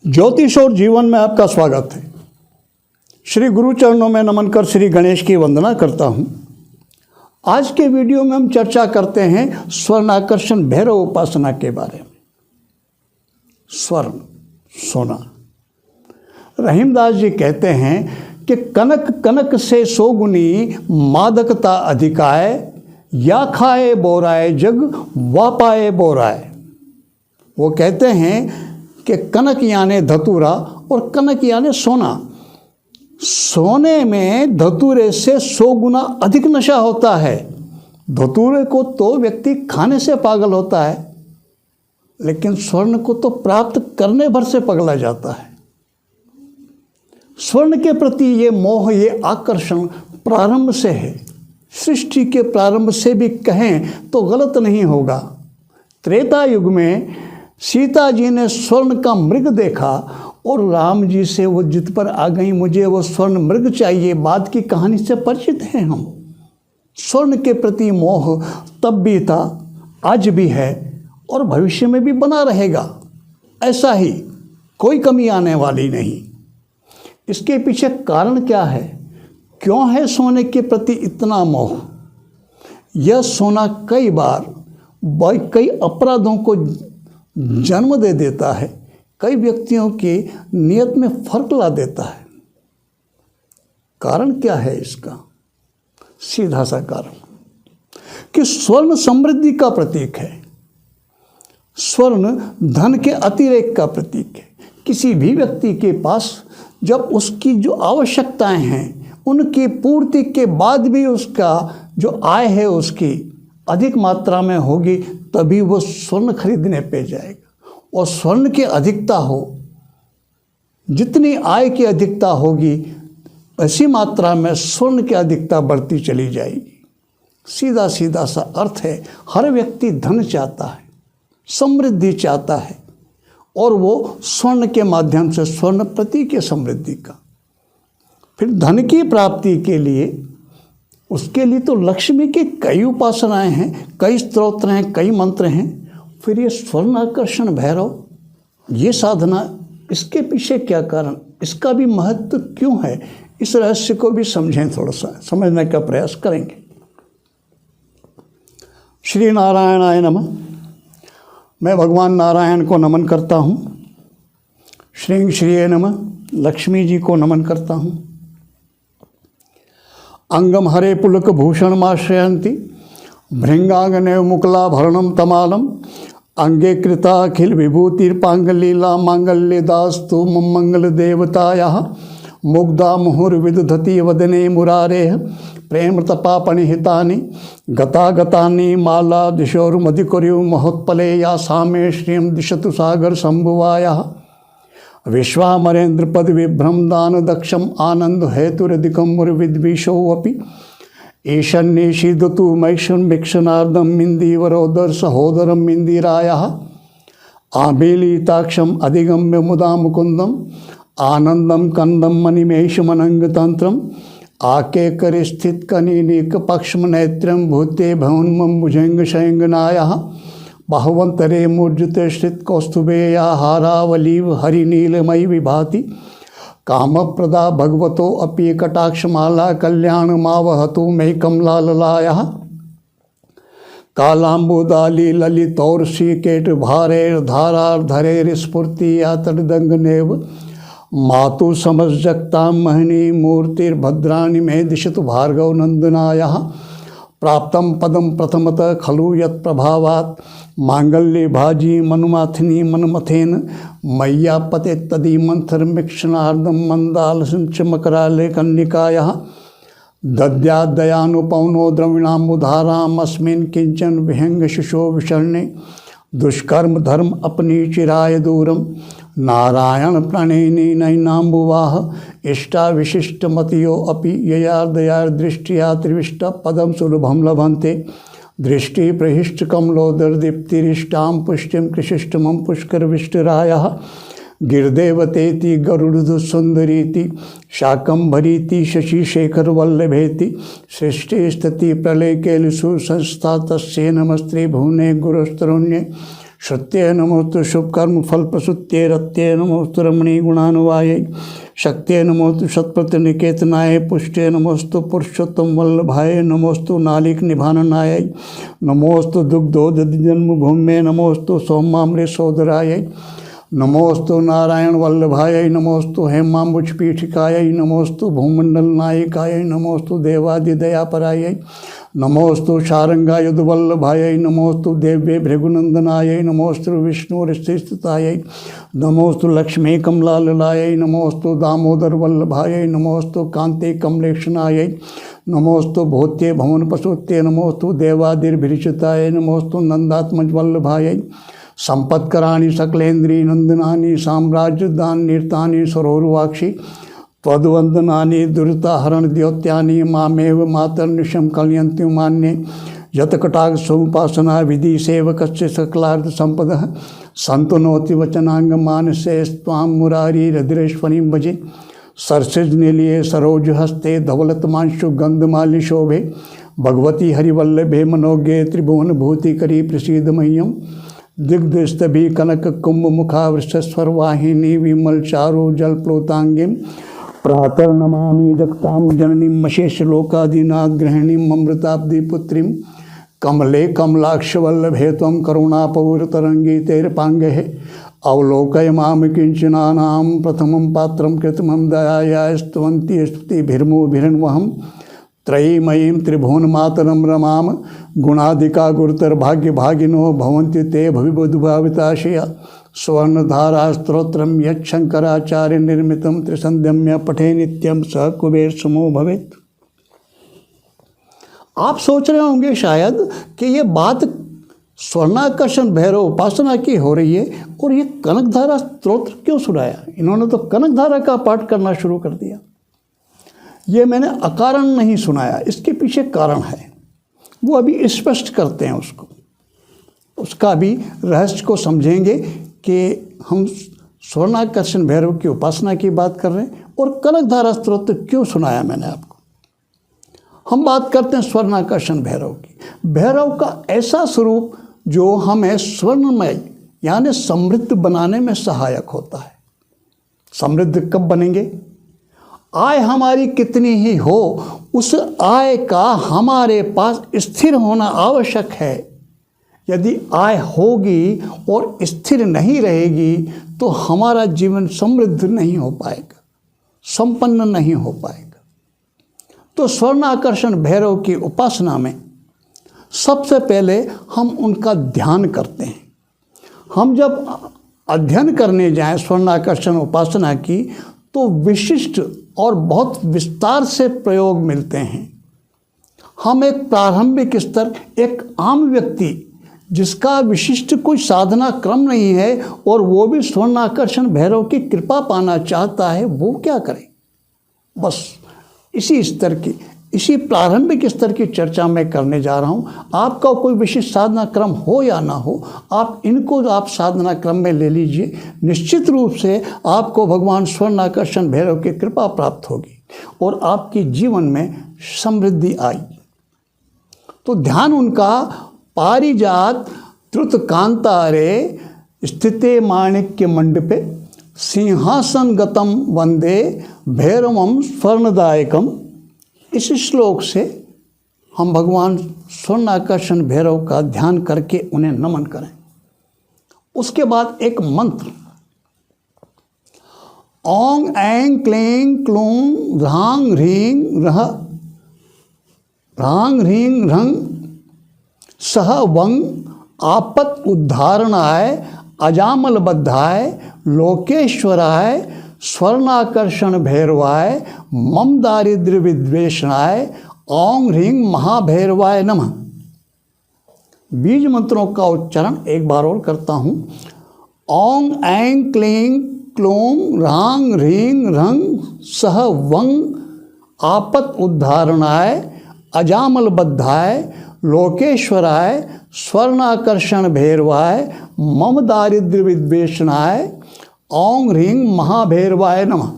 ज्योतिष और जीवन में आपका स्वागत है। श्री गुरु चरणों में नमन कर श्री गणेश की वंदना करता हूँ। आज के वीडियो में हम चर्चा करते हैं स्वर्ण आकर्षण भैरव उपासना के बारे में। स्वर्ण सोना, रहीमदास जी कहते हैं कि कनक कनक से सोगुनी मादकता अधिकाय, या खाए बोराए जग वा पाए बोराए। वो कहते हैं कि कनक यानी धतूरा और कनक यानी सोना। सोने में धतूरे से 100 गुना अधिक नशा होता है। धतूरे को तो व्यक्ति खाने से पागल होता है, लेकिन स्वर्ण को तो प्राप्त करने भर से पगला जाता है। स्वर्ण के प्रति ये मोह, ये आकर्षण प्रारंभ से है। सृष्टि के प्रारंभ से भी कहें तो गलत नहीं होगा। त्रेता युग में सीता जी ने स्वर्ण का मृग देखा और राम जी से वो जिद पर आ गई, मुझे वो स्वर्ण मृग चाहिए। बाद की कहानी से परिचित हैं हम। स्वर्ण के प्रति मोह तब भी था, आज भी है और भविष्य में भी बना रहेगा। ऐसा ही कोई कमी आने वाली नहीं। इसके पीछे कारण क्या है? क्यों है सोने के प्रति इतना मोह? यह सोना कई बार कई अपराधों को जन्म दे देता है, कई व्यक्तियों की नियत में फर्क ला देता है। कारण क्या है इसका? सीधा सा कारण कि स्वर्ण समृद्धि का प्रतीक है। स्वर्ण धन के अतिरेक का प्रतीक है। किसी भी व्यक्ति के पास जब उसकी जो आवश्यकताएं हैं उनकी पूर्ति के बाद भी उसका जो आय है उसकी अधिक मात्रा में होगी, तभी वो स्वर्ण खरीदने पे जाएगा। और स्वर्ण की अधिकता हो, जितनी आय की अधिकता होगी ऐसी मात्रा में स्वर्ण की अधिकता बढ़ती चली जाएगी। सीधा सीधा सा अर्थ है, हर व्यक्ति धन चाहता है, समृद्धि चाहता है, और वो स्वर्ण के माध्यम से, स्वर्ण प्रतीक है समृद्धि का। फिर धन की प्राप्ति के लिए, उसके लिए तो लक्ष्मी की कई उपासनाएं हैं, कई स्तोत्र हैं, कई मंत्र हैं। फिर ये स्वर्ण आकर्षण भैरव, ये साधना, इसके पीछे क्या कारण, इसका भी महत्व क्यों है, इस रहस्य को भी समझें, थोड़ा सा समझने का प्रयास करेंगे। श्री नारायणाय नमः। मैं भगवान नारायण को नमन करता हूँ। श्रीं श्रीये नमः। लक्ष्मी जी को नमन करता हूँ। अंगम हरे पुलक भूषणमाश्रयन्ति, भृंगांगनेव मुकलाभरणम तमालम, अंगे कृता अखिल विभूतिर्पांगलीला मांगल्यदास्तु मंगल देवतायाः, मुग्धा मुहुर्विदधति वदने मुरारेः, प्रेम तपापणिहितानि गतागतानि माला दिशोर्मधिकुर्यु महोत्पले या सामे श्रियं दिशतु सागर संभुवायाः, विश्वामरेन्द्र पद विभ्रम दान दक्षम आनंद हेतुरधिकम मुर्विद्विषोऽपि, ईशन्येषिदतु मैक्षण भिक्षणार्धम मिन्दीवरोदर सहोदरम मिन्दीरायाः, आमीलिताक्षम अधिगम्य मुदा मुकुंदम, आनंदम कंदम मणिमेषमनंगतंत्रम, आके कर स्थित कनीनिक पक्षम नेत्रम भूते भवन्मम भुजंग शयंगनायाः, बाहुवंतरे मूर्जते श्रित कौस्तुभेया हारावलीव हरिनीलमयी विभाति, कामप्रदा भगवतो अपि कटाक्षमाला कल्याण मावहतु मे कमलाललायाः, कालाम्बुदाली ललितौर श्रीकेट भारेर धारार धरेर स्फूर्ति या तड़दंगनेव, मातु समजक्ता महनी मूर्तिर्भद्राणि मे दिशतु भार्गव नंदनायाः, प्राप्तम पदम प्रथमतः खलु यत् प्रभावात्, मांगल्ये भाजी मनुमाथिनी मनमथेन, मैया पते तदी मंथर मिक्षणार्धम मंदाल चमकराले कन्निकायाः, दद्यादयानुपौनो द्रविणाम्बुधाराम अस्मिन् किंचन विहंग शिशो विशरणे, दुष्कर्म धर्म अपनी चिराय दूरम, नारायण प्रणयिनी नैनाम्बुवाह, इष्टा विशिष्ट मतियो अपि ययार्दयार दृष्टिया त्रिविष्ट पदम सुलभम लभन्ते, दृष्टि प्रहिष्ट कमलोदर दीप्तिरिष्टां पुष्टिम कृशिष्टमं पुष्करविष्टरायः, गिरदेवतेति गरुड़धुसुंदरीति शाकंभरीति शशिशेखर वल्लभेति, सृष्टि स्थिति प्रलय केलिषु संस्था तस्यै नमस्ते भुवने गुरुस्तरुण्ये, श्रुत्ये नमोस्तु शुभकर्म फल प्रसूत्ये रत्ये नमोस्तु रमणी गुणानुवायै शक्त्ये नमोस्तु शतप्रतिनिकेतनाय पुष्टे नमोस्तु पुरुषोत्तम वल्लभाय नमोस्तु नालिक निभाननाय नमोस्तु दुग्धोदधि जन्मभूमे नमोस्तु सौमाम्रे सोदराय नमोस्तु नारायण वल्लभाय नमोस्तु हेमाम्बुज पीठिकाय नमोस्तु भूमंडल नायिकाय नमोस्तु देवादिदयापराय नमोस्तु शारंगायुध वल्लभाय नमोस्तु देव्ये भृगुनंदनाय नमोस्तु विष्णुरिस्थिताय नमोस्तु लक्ष्मी कमलाललाय नमोस्तु दामोदर वल्लभाय नमोस्तु कांते कमलेक्षणाय नमोस्तु भूत्ये भवन पशुत्ये नमोस्तु देवादिर्भिरिचिताय नमोस्तु नंदात्मज वल्लभाय संपत्कराणि सकलेन्द्री नंदनानि साम्राज्यदान नृतानि सरोरुवाक्षी त्वद्वंदनानि दुरिताहरण द्योत्यानि मामेव मातर्निशम कलयन्ति मान्ये यतकटाक् समुपासना विधि सेवकस्य सकलार्थ संपदः संतनोति वचनांग मानसे स्वां मुरारी रद्रेश्वरीं भजे सरसिजनिलये सरोजहस्ते धवलतमांशु गंधमालि शोभे भगवती हरिवल्लभे मनोज्ञे त्रिभुवन भूतिकरी प्रसीद मह्यम दिग्दस्तभी कनक कुंभ मुखावृषस्वरवाहिनी विमल चारु जल प्लोतांगिम प्रातः नमामि जगतां जननीं मशेष लोकादिनाथ गृहिणीं अमृताब्धि पुत्रीं कमले कमलाक्षवल्लभे त्वं करुणापौरतरंगी तेरपांगे अवलोकय माम किंचनानां प्रथमं पात्रं कृतमं दयाया स्तवन्ति स्तुतिभिर्मुभिर्वहं त्रयीमयीं त्रिभुवनमातरं रमाम गुणाधिका गुरुतर भाग्य भागिनो भवन्ति ते भविबुद्भाविताशया स्वर्णधारा स्तोत्रम यच्छंकराचार्य निर्मितं त्रिसंध्यम्य पठे नित्यम स कुबेर समो भवेत्। आप सोच रहे होंगे शायद कि ये बात स्वर्णाकर्षण भैरव उपासना की हो रही है और ये कनकधारा स्तोत्र क्यों सुनाया। इन्होंने तो कनकधारा का पाठ करना शुरू कर दिया। ये मैंने अकारण नहीं सुनाया, इसके पीछे कारण है, वो अभी स्पष्ट करते हैं उसको, उसका भी रहस्य को समझेंगे कि हम स्वर्णाकर्षण भैरव की उपासना की बात कर रहे हैं और कनकधारा स्तोत्र क्यों सुनाया मैंने आपको। हम बात करते हैं स्वर्णाकर्षण भैरव की। भैरव का ऐसा स्वरूप जो हमें स्वर्णमय यानी समृद्ध बनाने में सहायक होता है। समृद्ध कब बनेंगे? आय हमारी कितनी ही हो, उस आय का हमारे पास स्थिर होना आवश्यक है। यदि आय होगी और स्थिर नहीं रहेगी तो हमारा जीवन समृद्ध नहीं हो पाएगा, संपन्न नहीं हो पाएगा। तो स्वर्णाकर्षण भैरव की उपासना में सबसे पहले हम उनका ध्यान करते हैं। हम जब अध्ययन करने जाएं स्वर्णाकर्षण उपासना की तो विशिष्ट और बहुत विस्तार से प्रयोग मिलते हैं। हम एक प्रारंभिक स्तर, एक आम व्यक्ति जिसका विशिष्ट कोई साधना क्रम नहीं है और वो भी स्वर्णाकर्षण भैरव की कृपा पाना चाहता है, वो क्या करे। बस इसी स्तर की, इसी प्रारंभिक स्तर की चर्चा मैं करने जा रहा हूँ। आपका कोई विशिष्ट साधना क्रम हो या ना हो, आप इनको आप साधना क्रम में ले लीजिए। निश्चित रूप से आपको भगवान स्वर्णाकर्षण भैरव की कृपा प्राप्त होगी और आपके जीवन में समृद्धि आएगी। तो ध्यान उनका पारिजात त्रुत कांतारे स्थिते माणिक्य मंडपे सिंहासन गतम वंदे भैरवम स्वर्णदायकम। इस श्लोक से हम भगवान स्वर्णाकर्षण भैरव का ध्यान करके उन्हें नमन करें। उसके बाद एक मंत्र ओंग ऐं क्लीं क्लूं ह्रांग ह्रीं रह ह्रांग ह्रीं रंग सह वंग आपत उद्धारणाय अजामल बद्धाय लोकेश्वराय स्वर्णाकर्षण भैरवाय मम दारिद्र्य विद्वेषणाय ओं ह्रीं महाभैरवाय नमः। बीज मंत्रों का उच्चारण एक बार और करता हूँ। ओं ऐं क्लीं क्लूं ह्रांग ह्रीं रंग सह वंग आपत उद्धारणाय अजामल बद्धाय लोकेश्वराय स्वर्णाकर्षण भैरवाय मम दारिद्र्य विद्वेषणाय ओं ह्रीं महाभैरवाय नमः।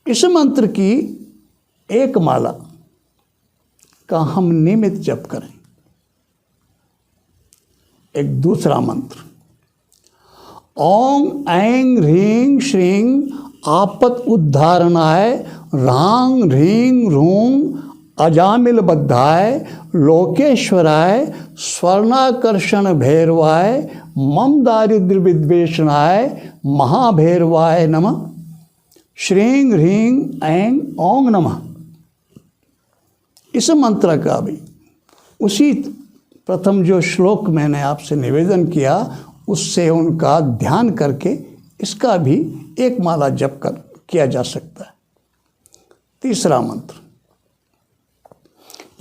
इस मंत्र की एक माला का हम नियमित जप करें। एक दूसरा मंत्र, ओम ऐं ह्रीं श्रीं आपत उद्धारणाय रांग ह्रीं रूं अजामिल बद्धाय लोकेश्वराय स्वर्णाकर्षण भैरवाय मम दारिद्र्य विद्वेषणाय महाभैरवाय नमः। श्रीं ह्रीं ऐं ओं नमः। इस मंत्र का भी उसी प्रथम जो श्लोक मैंने आपसे निवेदन किया उससे उनका ध्यान करके इसका भी एक माला जप कर किया जा सकता है। तीसरा मंत्र,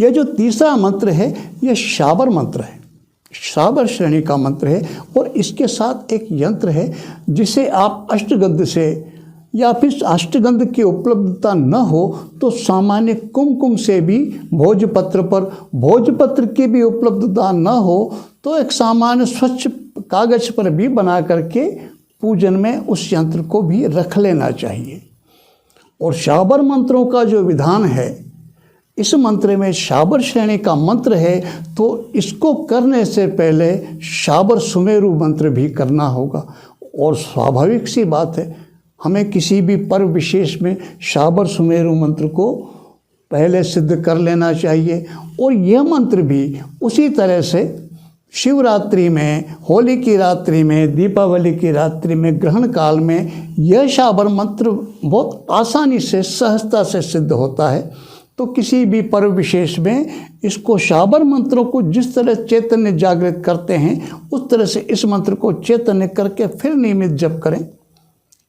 यह जो तीसरा मंत्र है यह शाबर मंत्र है, शाबर श्रेणी का मंत्र है और इसके साथ एक यंत्र है जिसे आप अष्टगंध से या फिर अष्टगंध की उपलब्धता न हो तो सामान्य कुमकुम से भी भोजपत्र पर, भोजपत्र की भी उपलब्धता न हो तो एक सामान्य स्वच्छ कागज पर भी बना करके पूजन में उस यंत्र को भी रख लेना चाहिए। और शाबर मंत्रों का जो विधान है, इस मंत्र में शाबर श्रेणी का मंत्र है तो इसको करने से पहले शाबर सुमेरु मंत्र भी करना होगा। और स्वाभाविक सी बात है, हमें किसी भी पर्व विशेष में शाबर सुमेरु मंत्र को पहले सिद्ध कर लेना चाहिए। और यह मंत्र भी उसी तरह से शिवरात्रि में, होली की रात्रि में, दीपावली की रात्रि में, ग्रहण काल में यह शाबर मंत्र बहुत आसानी से, सहजता से सिद्ध होता है। तो किसी भी पर्व विशेष में इसको शाबर मंत्रों को जिस तरह चैतन्य जागृत करते हैं उस तरह से इस मंत्र को चैतन्य करके फिर नियमित जप करें,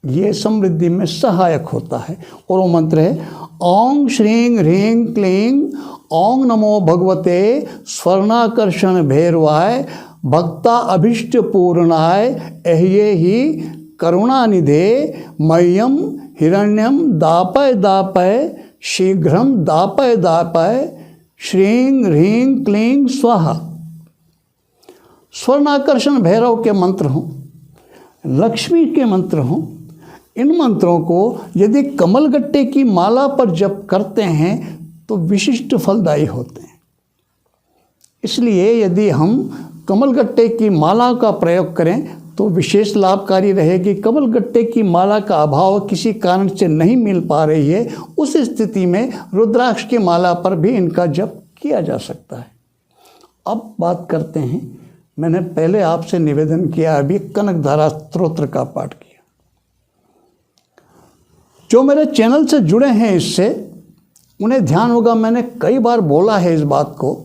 ये समृद्धि में सहायक होता है। और वो मंत्र है ओं श्रीं ह्रीं क्लीं ओं नमो भगवते स्वर्णाकर्षण भैरवाय भक्ता अभीष्ट पूर्णाय एह्ये ही करुणानिधे मह्यम हिरण्यम दापय दापय शीघ्रम दापय दापय श्रीं ह्रीं क्लीं स्वाहा। स्वर्णाकर्षण भैरव के मंत्र हों, लक्ष्मी के मंत्र हों, इन मंत्रों को यदि कमलगट्टे की माला पर जप करते हैं तो विशिष्ट फलदायी होते हैं। इसलिए यदि हम कमलगट्टे की माला का प्रयोग करें तो विशेष लाभकारी रहेगी। कमलगट्टे की माला का अभाव किसी कारण से नहीं मिल पा रही है, उस स्थिति में रुद्राक्ष की माला पर भी इनका जप किया जा सकता है। अब बात करते हैं, मैंने पहले आपसे निवेदन किया, अभी कनकधारा स्तोत्र का पाठ किया। जो मेरे चैनल से जुड़े हैं इससे उन्हें ध्यान होगा, मैंने कई बार बोला है इस बात को,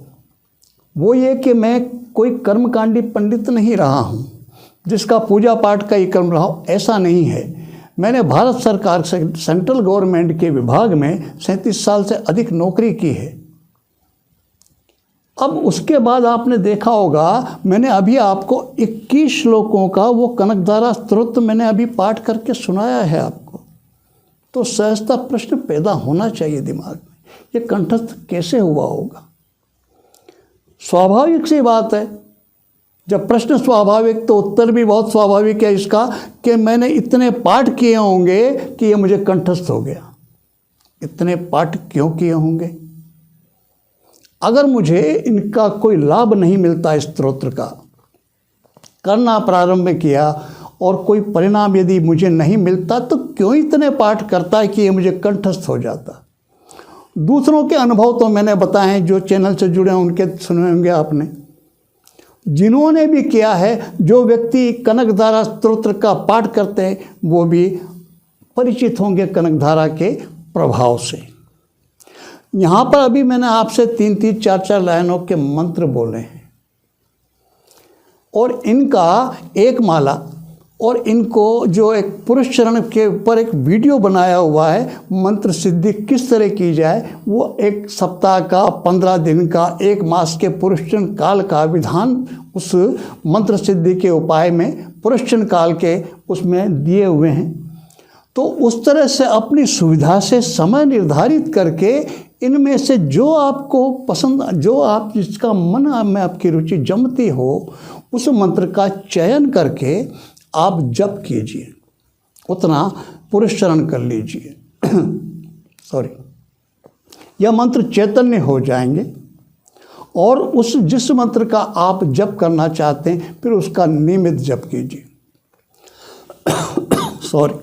वो ये कि मैं कोई कर्मकांडी पंडित नहीं रहा हूँ जिसका पूजा पाठ का ही कर्म रहा हो, ऐसा नहीं है। मैंने भारत सरकार से, सेंट्रल गवर्नमेंट के विभाग में 37 साल से अधिक नौकरी की है। अब उसके बाद आपने देखा होगा, मैंने अभी आपको 21 श्लोकों का वो कनकधारा स्तोत्र मैंने अभी पाठ करके सुनाया है आपको। तो सहजता प्रश्न पैदा होना चाहिए दिमाग में, ये कंठस्थ कैसे हुआ होगा। स्वाभाविक सी बात है, जब प्रश्न स्वाभाविक तो उत्तर भी बहुत स्वाभाविक है इसका कि मैंने इतने पाठ किए होंगे कि ये मुझे कंठस्थ हो गया। इतने पाठ क्यों किए होंगे? अगर मुझे इनका कोई लाभ नहीं मिलता, इस स्तोत्र का करना प्रारंभ किया और कोई परिणाम यदि मुझे नहीं मिलता तो क्यों इतने पाठ करता है कि ये मुझे कंठस्थ हो जाता। दूसरों के अनुभव तो मैंने बताए हैं, जो चैनल से जुड़े हैं उनके सुने होंगे आपने। जिन्होंने भी किया है, जो व्यक्ति कनकधारा स्तोत्र का पाठ करते हैं वो भी परिचित होंगे कनकधारा के प्रभाव से। यहाँ पर अभी मैंने आपसे 3-3, 4-4 लाइनों के मंत्र बोले हैं और इनका एक माला और इनको जो एक पुरुष चरण के ऊपर एक वीडियो बनाया हुआ है, मंत्र सिद्धि किस तरह की जाए, वो एक सप्ताह का, 15 दिन का, 1 मास के पुरुष चरण काल का विधान उस मंत्र सिद्धि के उपाय में पुरुष चरण काल के उसमें दिए हुए हैं। तो उस तरह से अपनी सुविधा से समय निर्धारित करके इनमें से जो आपको पसंद, जो आप जिसका मन में आपकी रुचि जमती हो, उस मंत्र का चयन करके आप जप कीजिए, उतना पुरुष चरण कर लीजिए। सॉरी, यह मंत्र चैतन्य हो जाएंगे और उस जिस मंत्र का आप जप करना चाहते हैं फिर उसका नियमित जप कीजिए। सॉरी,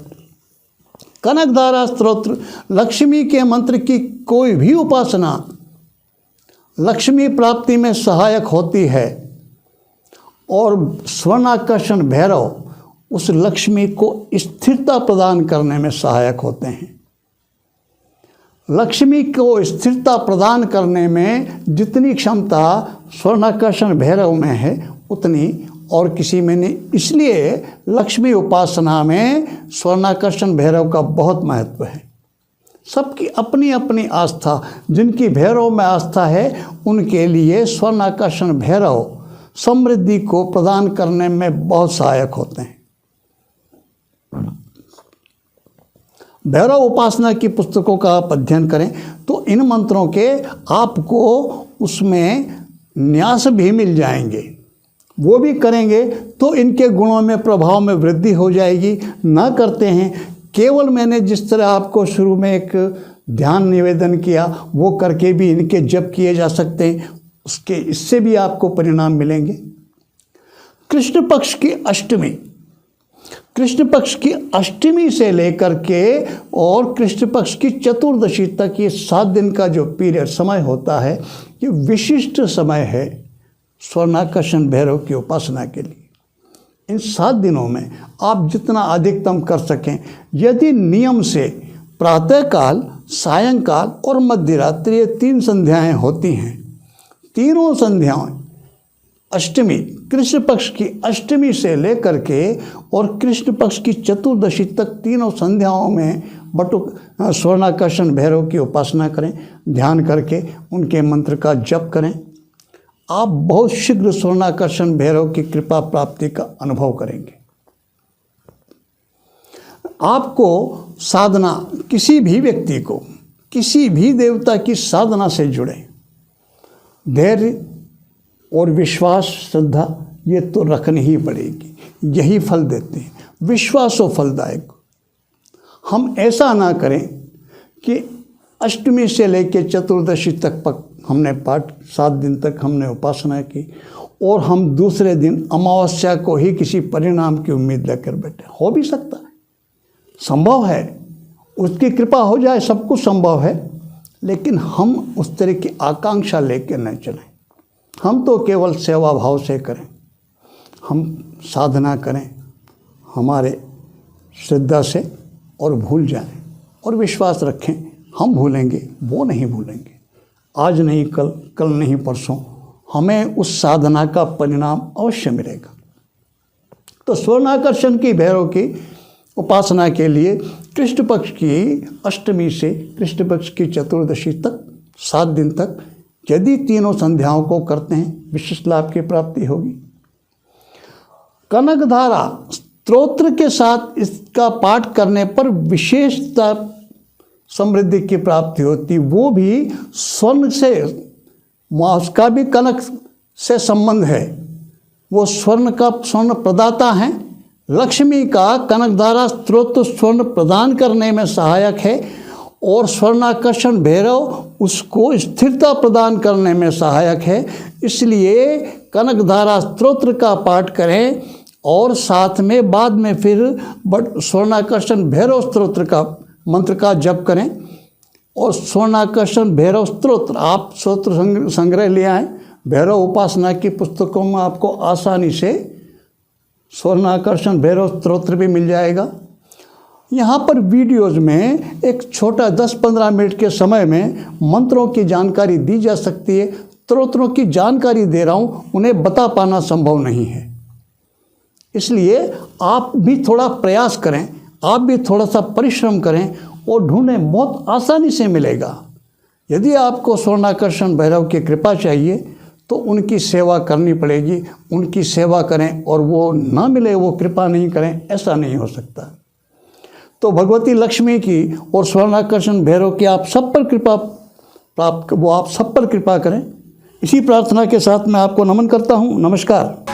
कनकधारा स्तोत्र लक्ष्मी के मंत्र की कोई भी उपासना लक्ष्मी प्राप्ति में सहायक होती है और स्वर्णाकर्षण भैरव उस लक्ष्मी को स्थिरता प्रदान करने में सहायक होते हैं। लक्ष्मी को स्थिरता प्रदान करने में जितनी क्षमता स्वर्णाकर्षण भैरव में है उतनी और किसी में नहीं। इसलिए लक्ष्मी उपासना में स्वर्णाकर्षण भैरव का बहुत महत्व है। सबकी अपनी अपनी आस्था, जिनकी भैरव में आस्था है उनके लिए स्वर्णाकर्षण भैरव समृद्धि को प्रदान करने में बहुत सहायक होते हैं। भैरव उपासना की पुस्तकों का आप अध्ययन करें तो इन मंत्रों के आपको उसमें न्यास भी मिल जाएंगे, वो भी करेंगे तो इनके गुणों में प्रभाव में वृद्धि हो जाएगी। ना करते हैं, केवल मैंने जिस तरह आपको शुरू में एक ध्यान निवेदन किया वो करके भी इनके जप किए जा सकते हैं, उसके इससे भी आपको परिणाम मिलेंगे। कृष्ण पक्ष की अष्टमी, कृष्ण पक्ष की अष्टमी से लेकर के और कृष्ण पक्ष की चतुर्दशी तक ये 7 दिन का जो पीरियड समय होता है ये विशिष्ट समय है स्वर्णाकर्षण भैरव की उपासना के लिए। इन 7 दिनों में आप जितना अधिकतम कर सकें, यदि नियम से प्रातःकाल, सायंकाल और मध्यरात्रि ये 3 संध्याएं होती हैं, तीनों संध्याएं अष्टमी, कृष्ण पक्ष की अष्टमी से लेकर के और कृष्ण पक्ष की चतुर्दशी तक तीनों संध्याओं में स्वर्णाकर्षण भैरव की उपासना करें, ध्यान करके उनके मंत्र का जप करें। आप बहुत शीघ्र स्वर्णाकर्षण भैरव की कृपा प्राप्ति का अनुभव करेंगे। आपको साधना, किसी भी व्यक्ति को किसी भी देवता की साधना से जुड़े धैर्य और विश्वास, श्रद्धा ये तो रखनी ही पड़ेगी, यही फल देते हैं, विश्वास और फलदायक। हम ऐसा ना करें कि अष्टमी से लेकर चतुर्दशी तक हमने पाठ, 7 दिन तक हमने उपासना की और हम दूसरे दिन अमावस्या को ही किसी परिणाम की उम्मीद लेकर बैठे। हो भी सकता है, संभव है, उसकी कृपा हो जाए, सब कुछ संभव है, लेकिन हम उस तरह की आकांक्षा लेकर न चलें। हम तो केवल सेवा भाव से करें, हम साधना करें हमारे श्रद्धा से और भूल जाएं और विश्वास रखें, हम भूलेंगे, वो नहीं भूलेंगे। आज नहीं कल, कल नहीं परसों हमें उस साधना का परिणाम अवश्य मिलेगा। तो स्वर्णाकर्षण की भैरव की उपासना के लिए कृष्ण पक्ष की अष्टमी से कृष्ण पक्ष की चतुर्दशी तक 7 दिन तक यदि तीनों संध्याओं को करते हैं विशिष्ट लाभ की प्राप्ति होगी। कनकधारा स्तोत्र के साथ इसका पाठ करने पर विशेषता समृद्धि की प्राप्ति होती, वो भी स्वर्ण से, उसका भी कनक से संबंध है, वो स्वर्ण प्रदाता हैं। लक्ष्मी का कनकधारा स्तोत्र स्वर्ण प्रदान करने में सहायक है और स्वर्णाकर्षण भैरव उसको स्थिरता प्रदान करने में सहायक है। इसलिए कनकधारा स्तोत्र का पाठ करें और साथ में बाद में फिर स्वर्णाकर्षण भैरव स्तोत्र का मंत्र का जप करें। और स्वर्णाकर्षण भैरव स्तोत्र आप स्तोत्र संग्रह ले आएँ, भैरव उपासना की पुस्तकों में आपको आसानी से स्वर्णाकर्षण भैरव स्तोत्र भी मिल जाएगा। यहाँ पर वीडियोज़ में एक छोटा 10-15 मिनट के समय में मंत्रों की जानकारी दी जा सकती है। स्तोत्रों की जानकारी दे रहा हूँ, उन्हें बता पाना संभव नहीं है। इसलिए आप भी थोड़ा प्रयास करें, आप भी थोड़ा सा परिश्रम करें और ढूंढें, बहुत आसानी से मिलेगा। यदि आपको स्वर्णाकर्षण भैरव की कृपा चाहिए तो उनकी सेवा करनी पड़ेगी, उनकी सेवा करें और वो ना मिले, वो कृपा नहीं करें, ऐसा नहीं हो सकता। तो भगवती लक्ष्मी की और स्वर्णाकर्षण भैरव की आप सब पर कृपा प्राप्त, वो आप सब पर कृपा करें। इसी प्रार्थना के साथ मैं आपको नमन करता हूँ। नमस्कार।